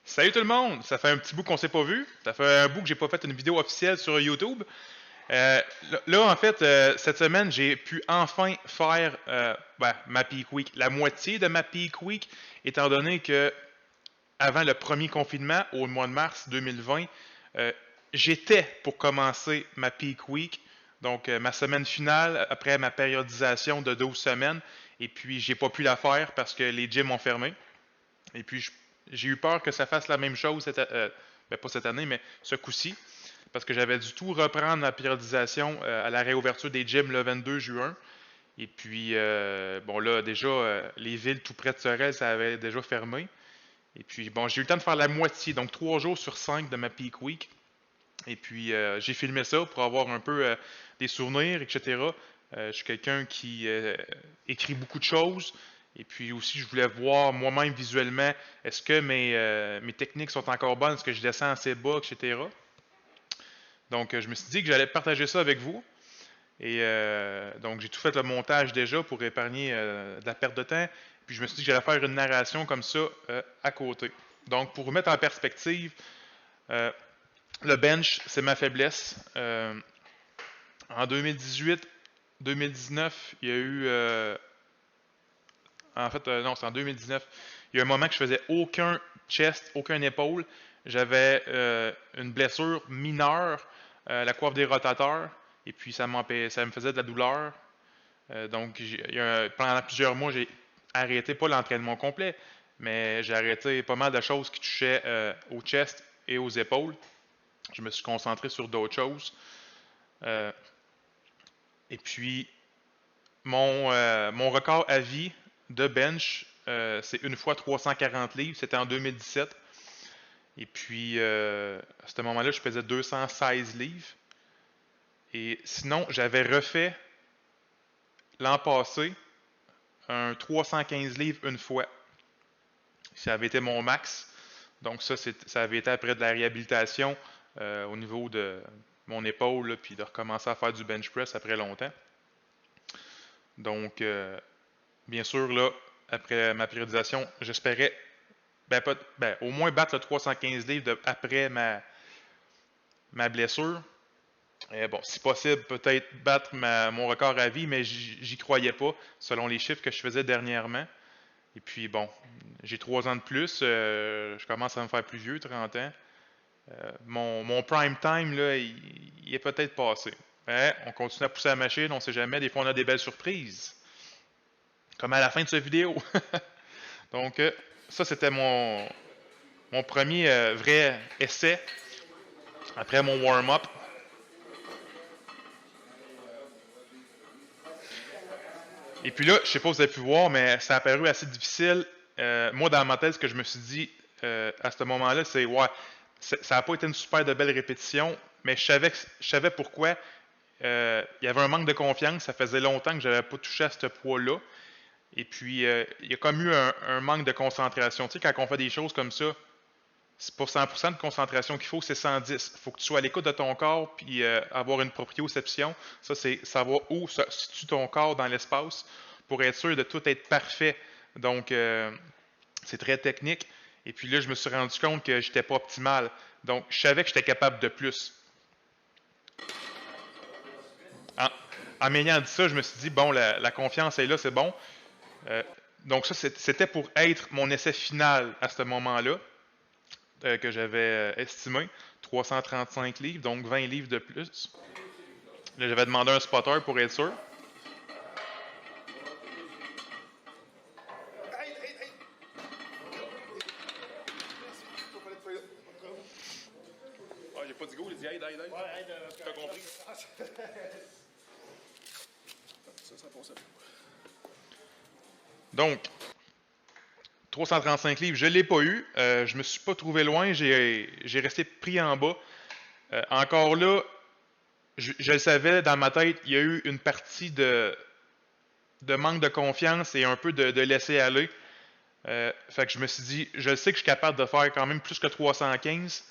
Salut tout le monde! Ça fait un petit bout qu'on s'est pas vu. Ça fait un bout que j'ai pas fait une vidéo officielle sur YouTube. En fait, cette semaine, j'ai pu enfin faire ma Peak Week. La moitié de ma Peak Week, étant donné que avant le premier confinement, au mois de mars 2020, euh, j'étais pour commencer ma Peak Week. Donc, ma semaine finale après ma périodisation de 12 semaines. Et puis, j'ai pas pu la faire parce que les gyms ont fermé. Et puis, j'ai eu peur que ça fasse la même chose, pas cette année, mais ce coup-ci, parce que j'avais du tout reprendre la périodisation à la réouverture des gyms le 22 juin. Et puis, bon, là, déjà, les villes tout près de Sorel, ça avait déjà fermé. Et puis, bon, j'ai eu le temps de faire la moitié, donc 3 jours sur 5 de ma peak week. Et puis, j'ai filmé ça pour avoir un peu des souvenirs, etc. Je suis quelqu'un qui écrit beaucoup de choses. Et puis aussi, je voulais voir moi-même visuellement, est-ce que mes techniques sont encore bonnes, est-ce que je descends assez bas, etc. Donc, je me suis dit que j'allais partager ça avec vous. Et donc, j'ai tout fait le montage déjà pour épargner de la perte de temps. Puis, je me suis dit que j'allais faire une narration comme ça à côté. Donc, pour vous mettre en perspective, euh, le bench, c'est ma faiblesse. En 2018-2019, il y a eu... non, c'est en 2019. Il y a un moment que je faisais aucun chest, aucun épaule. J'avais une blessure mineure, la coiffe des rotateurs, et puis ça me faisait de la douleur. Donc, pendant plusieurs mois, j'ai arrêté, pas l'entraînement complet, mais j'ai arrêté pas mal de choses qui touchaient au chest et aux épaules. Je me suis concentré sur d'autres choses. Euh, et puis, mon record à vie de bench, c'est une fois 340 livres. C'était en 2017. Et puis, à ce moment-là, je pesais 216 livres. Et sinon, j'avais refait l'an passé un 315 livres une fois. Ça avait été mon max. Donc ça avait été après de la réhabilitation au niveau de mon épaule, là, puis de recommencer à faire du bench press après longtemps. Donc, bien sûr, là, après ma périodisation, j'espérais au moins battre le 315 livres après ma blessure. Et bon, si possible, peut-être battre mon record à vie, mais j'y croyais pas, selon les chiffres que je faisais dernièrement. Et puis, bon, j'ai 3 ans de plus, je commence à me faire plus vieux, 30 ans. Mon prime time, là, il est peut-être passé. Mais on continue à pousser la machine, on sait jamais, des fois on a des belles surprises. Comme à la fin de cette vidéo. Donc, ça, c'était mon premier vrai essai après mon warm-up. Et puis là, je sais pas si vous avez pu voir, mais ça a paru assez difficile. Moi, dans ma tête, ce que je me suis dit à ce moment-là, c'est ouais, ça n'a pas été une super de belle répétition, mais je savais pourquoi. Il y avait un manque de confiance. Ça faisait longtemps que je n'avais pas touché à ce poids-là. Et puis, il y a comme eu un manque de concentration. Tu sais, quand on fait des choses comme ça, c'est pas 100% de concentration qu'il faut, c'est 110. Il faut que tu sois à l'écoute de ton corps puis avoir une proprioception. Ça, c'est savoir où se situe ton corps dans l'espace pour être sûr de tout être parfait. Donc, c'est très technique. Et puis là, je me suis rendu compte que j'étais pas optimal. Donc, je savais que j'étais capable de plus. En, en m'ayant dit ça, je me suis dit, bon, la confiance est là, c'est bon. Euh, donc, ça, c'était pour être mon essai final à ce moment-là. Que j'avais estimé, 335 livres, donc 20 livres de plus. Là, j'avais demandé un spotter pour être sûr. Ah, j'ai pas dit go, il dit aide. T'as compris? Ça passe. Donc, 335 livres, je ne l'ai pas eu. Je me suis pas trouvé loin. J'ai resté pris en bas. Encore là, je le savais dans ma tête, il y a eu une partie de manque de confiance et un peu de laisser aller. Fait que je me suis dit, je sais que je suis capable de faire quand même plus que 315,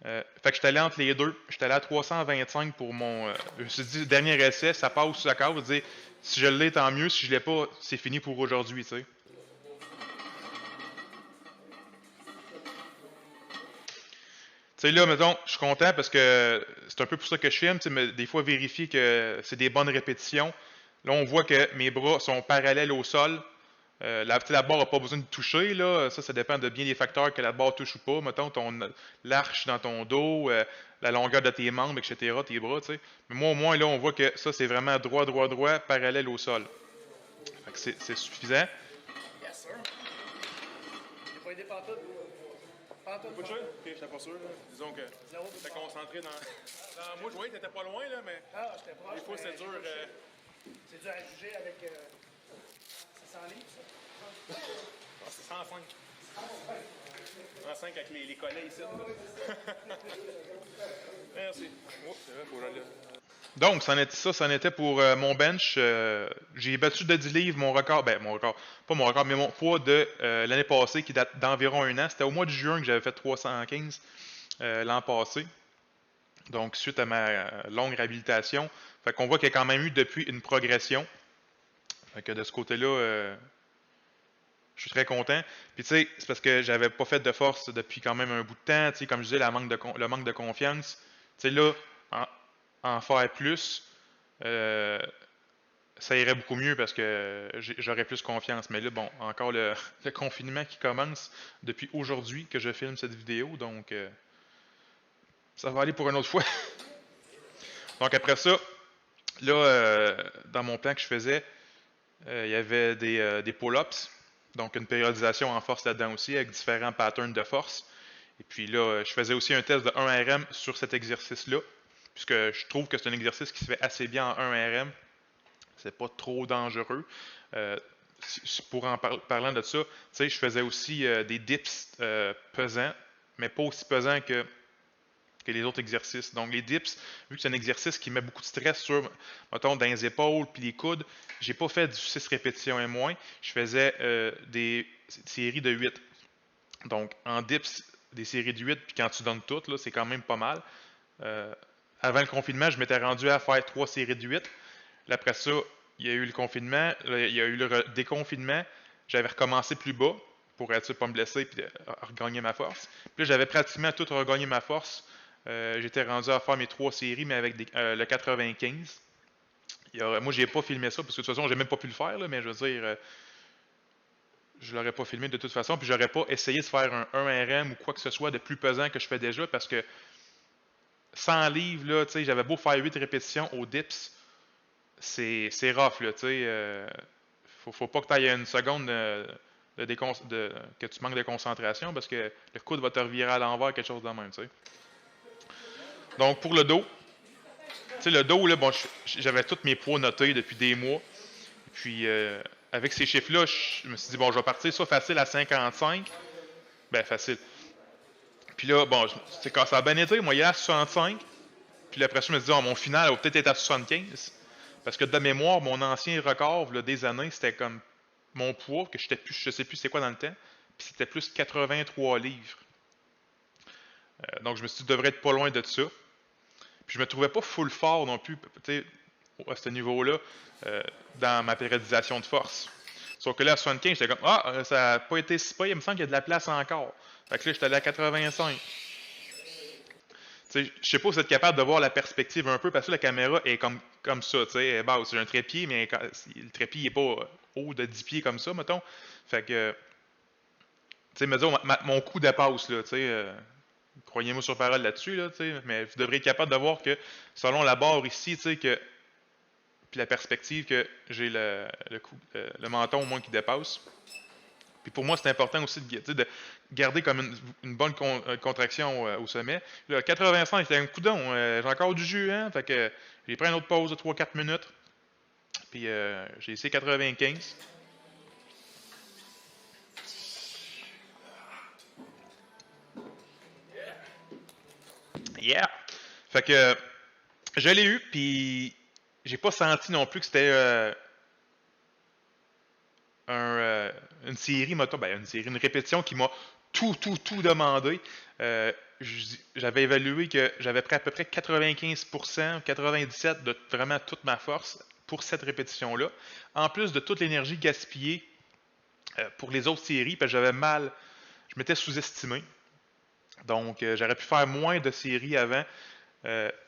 Fait que j'étais allé entre les deux. J'étais allé à 325 pour mon. Je me suis dit, dernier essai, ça passe sous la cave. Je veux dire, si je l'ai, tant mieux. Si je l'ai pas, c'est fini pour aujourd'hui, tu sais. Tu sais, là, mettons, je suis content parce que c'est un peu pour ça que je filme, tu sais, mais des fois vérifier que c'est des bonnes répétitions. Là, on voit que mes bras sont parallèles au sol. Tu sais, la barre n'a pas besoin de toucher, là. Ça dépend de bien des facteurs que la barre touche ou pas. Mettons, l'arche dans ton dos, la longueur de tes membres, etc., tes bras, tu sais. Mais moi, au moins, là, on voit que ça, c'est vraiment droit, droit, droit, parallèle au sol. Fait que c'est suffisant. Yes, sir. J'ai pas aidé pantoute. Pantoute. Pas de chose? Ok, j'étais pas sûr. Là. Disons que Zéro de j'étais part. concentré dans. Moi, je voyais que t'étais pas loin, là, mais Ah, j'étais proche. des fois, mais c'est dur. C'est dur à juger avec. C'est 100 livres, ça? C'est 105. 105 avec les collets ici. Merci. Oh, c'est vrai, faut que j'aille. Donc, ça en était pour mon bench. J'ai battu de 10 livres mon record, mon record, pas mon record, mais mon poids de l'année passée qui date d'environ un an. C'était au mois de juin que j'avais fait 315 l'an passé. Donc, suite à ma longue réhabilitation. Fait qu'on voit qu'il y a quand même eu depuis une progression. Fait que de ce côté-là, je suis très content. Puis tu sais, c'est parce que j'avais pas fait de force depuis quand même un bout de temps. Tu sais, comme je disais, le manque de confiance. Tu sais, là, en faire plus, euh, ça irait beaucoup mieux parce que j'aurais plus confiance. Mais là, bon, encore le confinement qui commence depuis aujourd'hui que je filme cette vidéo. Donc, ça va aller pour une autre fois. Donc après ça, là, dans mon plan que je faisais, il y avait des pull-ups, donc une périodisation en force là-dedans aussi, avec différents patterns de force. Et puis là, je faisais aussi un test de 1RM sur cet exercice-là, puisque je trouve que c'est un exercice qui se fait assez bien en 1RM. C'est pas trop dangereux. Pour parlant de ça, tu sais, je faisais aussi des dips pesants, mais pas aussi pesants que les autres exercices. Donc, les dips, vu que c'est un exercice qui met beaucoup de stress sur, mettons, dans les épaules puis les coudes, j'ai pas fait du 6 répétitions et moins. Je faisais des séries de 8. Donc, en dips, des séries de 8, puis quand tu donnes toutes, là, c'est quand même pas mal. Avant le confinement, je m'étais rendu à faire 3 séries de 8. Là, après ça, il y a eu le confinement, là, il y a eu le déconfinement. J'avais recommencé plus bas pour être sûr de ne pas me blesser et regagner ma force. Puis là, j'avais pratiquement tout regagné ma force. J'étais rendu à faire mes 3 séries, mais avec le 95. Moi, j'ai pas filmé ça, parce que de toute façon, j'ai même pas pu le faire, là, mais je veux dire, je l'aurais pas filmé de toute façon, puis j'aurais pas essayé de faire un 1RM ou quoi que ce soit de plus pesant que je fais déjà, parce que 100 livres, là, tu sais, j'avais beau faire 8 répétitions au dips, c'est rough, là, tu sais. Faut pas que tu ailles une seconde que tu manques de concentration, parce que le coude va te revirer à l'envers, quelque chose de même, tu sais. Donc, pour le dos, tu sais, le dos, là, bon, j'avais tous mes poids notés depuis des mois. Et puis, avec ces chiffres-là, je me suis dit, bon, je vais partir soit facile à 55. Ben, facile. Puis là, bon, c'est quand ça a bien été, moi, il y a à 65. Puis après ça, je me suis dit, oh, mon final va peut-être être à 75. Parce que de mémoire, mon ancien record, là, des années, c'était comme mon poids, que je sais plus c'est quoi dans le temps. Puis c'était plus 83 livres. Donc, je me suis dit, je devrais être pas loin de ça. Puis je me trouvais pas full fort non plus, à ce niveau-là, dans ma périodisation de force. Sauf que là, à 75, j'étais comme, ça n'a pas été si pas, il me semble qu'il y a de la place encore. Fait que là, j'étais allé à 85. Je sais pas si vous êtes capable de voir la perspective un peu, parce que la caméra est comme ça, tu sais, bah, c'est un trépied, mais le trépied n'est pas haut de 10 pieds comme ça, mettons. Fait que, tu sais, mon coup dépasse, là, tu sais. Croyez-moi sur parole là-dessus, là, mais vous devrez être capable de voir que selon la barre ici, puis la perspective que j'ai le menton au moins qui dépasse. Puis pour moi, c'est important aussi de garder comme une bonne contraction au sommet. Là, 85, c'était un coudon. J'ai encore du jus, hein? Fait que j'ai pris une autre pause de 3-4 minutes. Puis j'ai essayé 95. Yeah! Fait que je l'ai eu, puis j'ai pas senti non plus que c'était une série, une répétition qui m'a tout demandé. J'avais évalué que j'avais pris à peu près 95%, 97% de vraiment toute ma force pour cette répétition-là. En plus de toute l'énergie gaspillée pour les autres séries, parce que je m'étais sous-estimé. Donc, j'aurais pu faire moins de séries avant.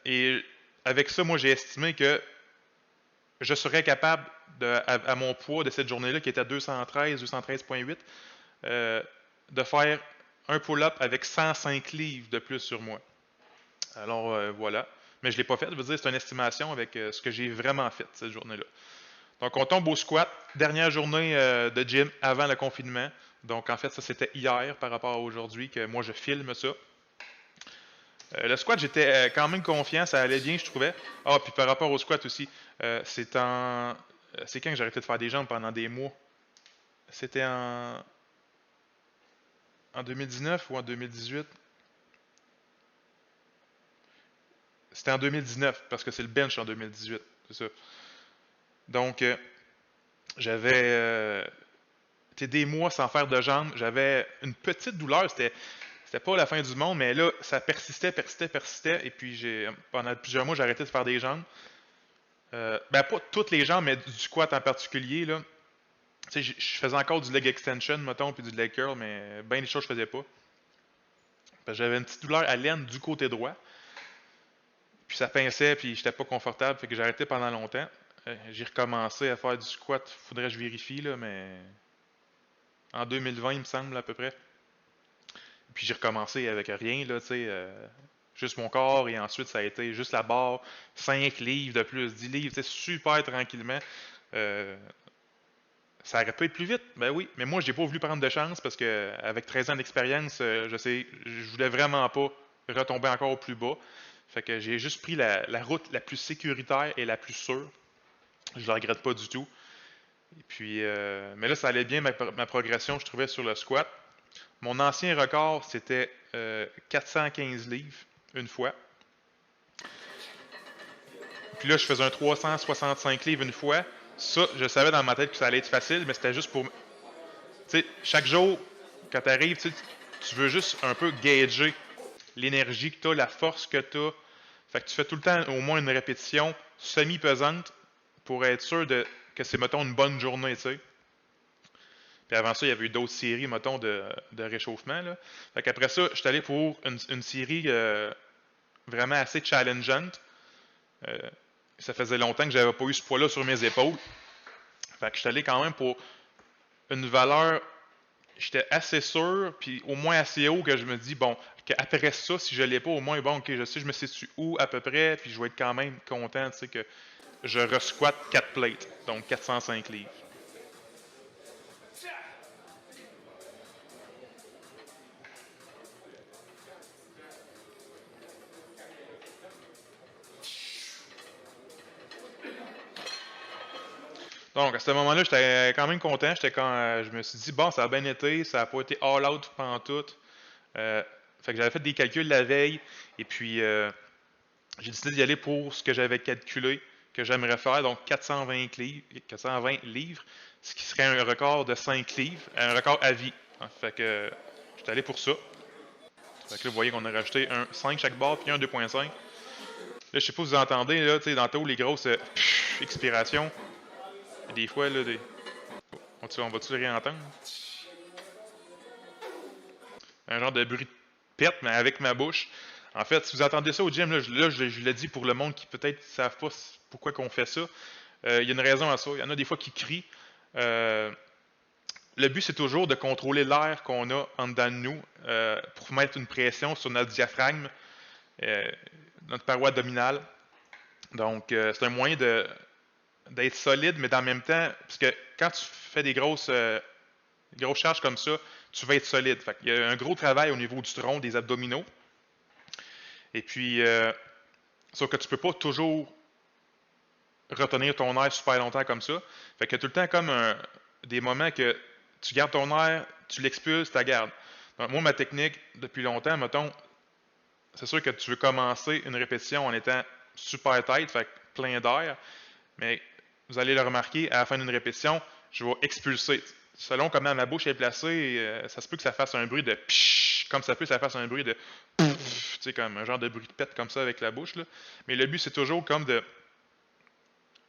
Et avec ça, moi, j'ai estimé que je serais capable, à mon poids de cette journée-là, qui était à 213,8, de faire un pull-up avec 105 livres de plus sur moi. Alors, voilà. Mais je ne l'ai pas fait. Je veux dire, c'est une estimation avec ce que j'ai vraiment fait cette journée-là. Donc, on tombe au squat. Dernière journée de gym avant le confinement. Donc, en fait, ça, c'était hier par rapport à aujourd'hui que moi, je filme ça. Le squat, j'étais quand même confiant. Ça allait bien, je trouvais. Ah, puis par rapport au squat aussi, c'est quand que j'ai arrêté de faire des jambes pendant des mois? C'était en 2019 ou en 2018? C'était en 2019, parce que c'est le bench en 2018. C'est ça. Donc, j'avais des mois sans faire de jambes. J'avais une petite douleur. C'était pas la fin du monde, mais là, ça persistait. Et puis, pendant plusieurs mois, j'ai arrêté de faire des jambes. Ben, pas toutes les jambes, mais du squat en particulier, là. Tu sais, je faisais encore du leg extension, mettons, puis du leg curl, mais bien des choses, je faisais pas. Parce que j'avais une petite douleur à l'aine du côté droit. Puis ça pinçait, puis j'étais pas confortable, fait que j'ai arrêté pendant longtemps. J'ai recommencé à faire du squat, faudrait que je vérifie, là, mais en 2020, il me semble, à peu près. Puis j'ai recommencé avec rien, là, tu sais, juste mon corps, et ensuite ça a été juste la barre, 5 livres de plus, 10 livres, tu sais, super tranquillement. Ça aurait pu être plus vite, ben oui, mais moi j'ai pas voulu prendre de chance parce que avec 13 ans d'expérience, je voulais vraiment pas retomber encore au plus bas. Fait que j'ai juste pris la route la plus sécuritaire et la plus sûre. Je le regrette pas du tout. Et puis, mais là, ça allait bien ma progression, je trouvais, sur le squat. Mon ancien record, c'était 415 livres une fois. Puis là, je faisais un 365 livres une fois. Ça, je savais dans ma tête que ça allait être facile, mais c'était juste pour... Tu sais, chaque jour, quand tu arrives, tu veux juste un peu gager l'énergie que tu as, la force que tu as. Fait que tu fais tout le temps au moins une répétition semi-pesante pour être sûr que c'est, mettons, une bonne journée, tu sais. Puis avant ça, il y avait eu d'autres séries, mettons, de réchauffement, là. Fait qu'après ça, je suis allé pour une série vraiment assez challengeante. Ça faisait longtemps que j'avais pas eu ce poids-là sur mes épaules. Fait que je suis allé quand même pour une valeur, j'étais assez sûr, puis au moins assez haut que je me dis, bon, qu'après ça, si je l'ai pas, au moins, bon, ok, je sais, je me situe où à peu près, puis je vais être quand même content, tu sais, que je resquatte 4 plates, donc 405 livres. Donc, à ce moment-là, j'étais quand même content. Je me suis dit, bon, ça a bien été, ça n'a pas été all out pantoute. Fait que j'avais fait des calculs la veille, et puis j'ai décidé d'y aller pour ce que j'avais calculé, que j'aimerais faire, donc 420 livres, ce qui serait un record de 5 livres, un record à vie. Fait que j'étais allé pour ça. Fait que là, vous voyez qu'on a rajouté un 5 chaque barre, puis un 2.5. Là, je sais pas si vous entendez, là, tu sais, dans les grosses expirations. Des fois, là, on va-tu réentendre? Un genre de bruit de pète, mais avec ma bouche. En fait, si vous entendez ça au gym, je le dis pour le monde qui peut-être ne savent pas pourquoi qu'on fait ça. Il y a une raison à ça. Il y en a des fois qui crient. Le but, c'est toujours de contrôler l'air qu'on a en dedans de nous pour mettre une pression sur notre diaphragme, notre paroi abdominale. Donc, c'est un moyen d'être solide, mais en même temps, parce que quand tu fais des grosses charges comme ça, tu vas être solide. Fait qu'il y a un gros travail au niveau du tronc, des abdominaux. Et puis, sauf que tu peux pas toujours retenir ton air super longtemps comme ça. Fait que tout le temps comme des moments que tu gardes ton air, tu l'expulses, tu la gardes. Donc, moi, ma technique, depuis longtemps, mettons, c'est sûr que tu veux commencer une répétition en étant super tight, fait plein d'air, mais vous allez le remarquer, à la fin d'une répétition, je vais expulser. selon comment ma bouche est placée, ça se peut que ça fasse un bruit de psh, comme ça peut que ça fasse un bruit de pff, tu sais, comme un genre de bruit de pète comme ça avec la bouche, là. Mais le but, c'est toujours comme de...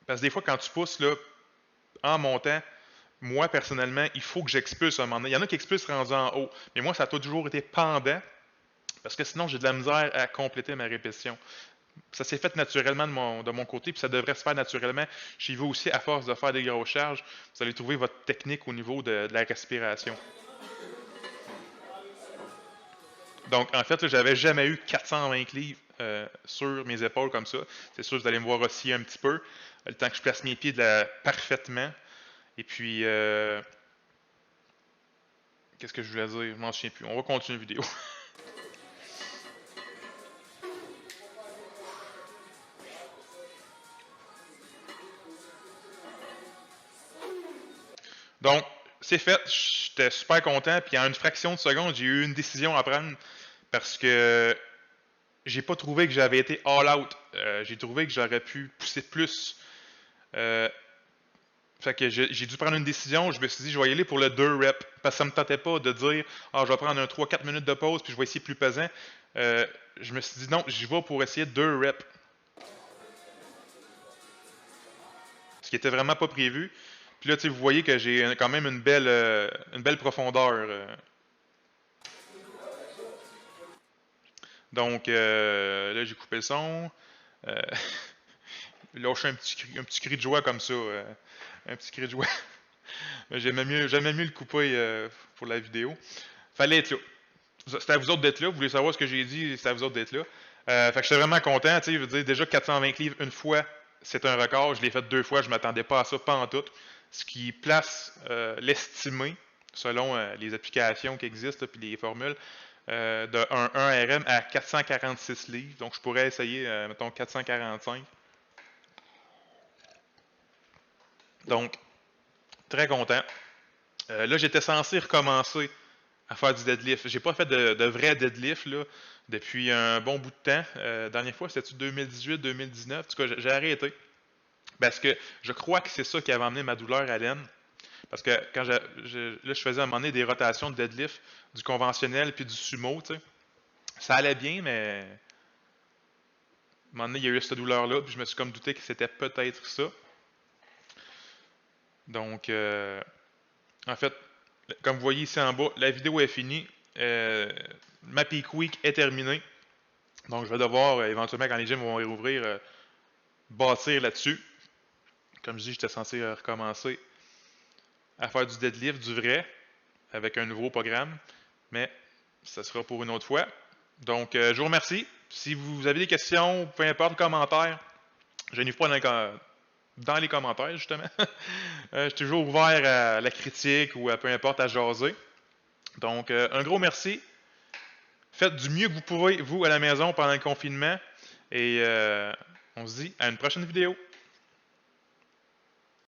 Parce que des fois, quand tu pousses, là, en montant, moi, personnellement, il faut que j'expulse à un moment donné. Il y en a qui expulsent rendu en haut, mais moi, ça a toujours été pendant, parce que sinon, j'ai de la misère à compléter ma répétition. Ça s'est fait naturellement de mon côté, puis ça devrait se faire naturellement chez vous aussi, à force de faire des grosses charges. Vous allez trouver votre technique au niveau de la respiration. Donc, en fait, j'avais jamais eu 420 livres sur mes épaules comme ça. C'est sûr, vous allez me voir aussi un petit peu, le temps que je place mes pieds parfaitement. Et puis, qu'est-ce que je voulais dire? Je m'en souviens plus. On va continuer la vidéo. Donc, c'est fait. J'étais super content. Puis, en une fraction de seconde, j'ai eu une décision à prendre parce que j'ai pas trouvé que j'avais été all out. J'ai trouvé que j'aurais pu pousser plus. Fait que j'ai dû prendre une décision. Je me suis dit, je vais y aller pour le 2 reps. Parce que ça me tentait pas de dire, je vais prendre un 3-4 minutes de pause puis je vais essayer plus pesant. Je me suis dit, non, j'y vais pour essayer 2 reps. Ce qui était vraiment pas prévu. Puis là, vous voyez que j'ai quand même une belle profondeur. Donc, là, j'ai coupé le son. Lâché un petit cri de joie comme ça. Un petit cri de joie. J'aimais mieux le couper pour la vidéo. Fallait être là. C'était à vous autres d'être là. Vous voulez savoir ce que j'ai dit, c'est à vous autres d'être là. Fait que j'étais vraiment content. Je veux dire, déjà 420 livres une fois, c'est un record. Je l'ai fait 2 fois. Je ne m'attendais pas à ça, pas en tout. Ce qui place l'estimé, selon les applications qui existent et les formules, de 1 RM à 446 livres. Donc, je pourrais essayer, mettons, 445. Donc, très content. Là, j'étais censé recommencer à faire du deadlift. J'ai pas fait de vrai deadlift là, depuis un bon bout de temps. Dernière fois, c'était 2018-2019. En tout cas, j'ai arrêté. Parce que je crois que c'est ça qui avait amené ma douleur à l'aine. Parce que quand là, je faisais à un moment donné des rotations de deadlift, du conventionnel puis du sumo, tu sais. Ça allait bien, mais à un moment donné, il y a eu cette douleur-là, puis je me suis comme douté que c'était peut-être ça. Donc, en fait, comme vous voyez ici en bas, la vidéo est finie. Ma peak week est terminée. Donc, je vais devoir, éventuellement, quand les gyms vont réouvrir, bâtir là-dessus. Comme je dis, j'étais censé recommencer à faire du deadlift, du vrai, avec un nouveau programme. Mais ça sera pour une autre fois. Donc, je vous remercie. Si vous avez des questions, peu importe, commentaires, je n'y pas dans les commentaires, justement. Je suis toujours ouvert à la critique ou à peu importe à jaser. Donc, un gros merci. Faites du mieux que vous pouvez, vous, à la maison pendant le confinement. Et on se dit à une prochaine vidéo.